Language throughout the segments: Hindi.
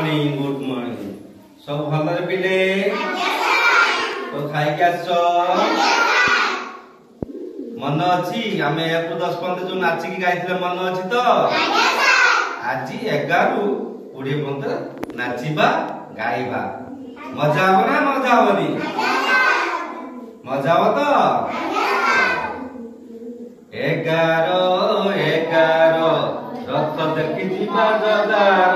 गुड मॉर्निंग सब भलरे पिले तो खाई के आस मन अच्छी आम 10-15 जो नाचिकी गाई मन अच्छी तो आज 11 ରୁ 20 पर्यंत नाचिबा गाइबा मजा हो ना मजा होनी मजा हो तो 11 रथ देखी जीवा जगार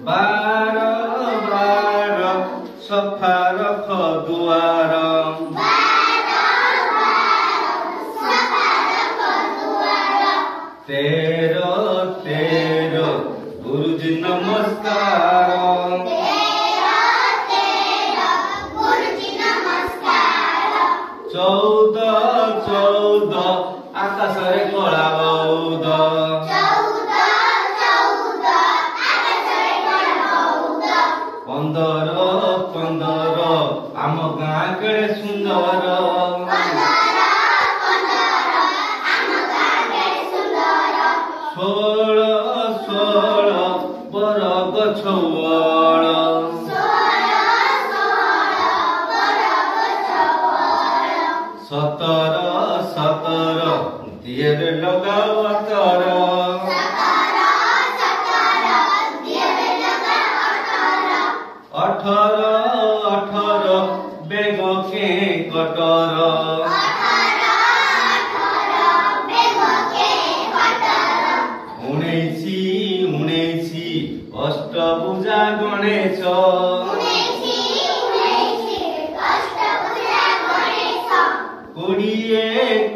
12 सफा रख दुआर 13 गुरुजी नमस्कार 14 आकाश रे कला बौद 15 आम गाँ केड़े सुंदर 16 बर गछ 17 दिएर लगाओ अतर 18 बेग के कटर 19 अष्टभुजा गणेश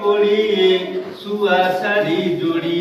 20 सुआ सारी जोड़ी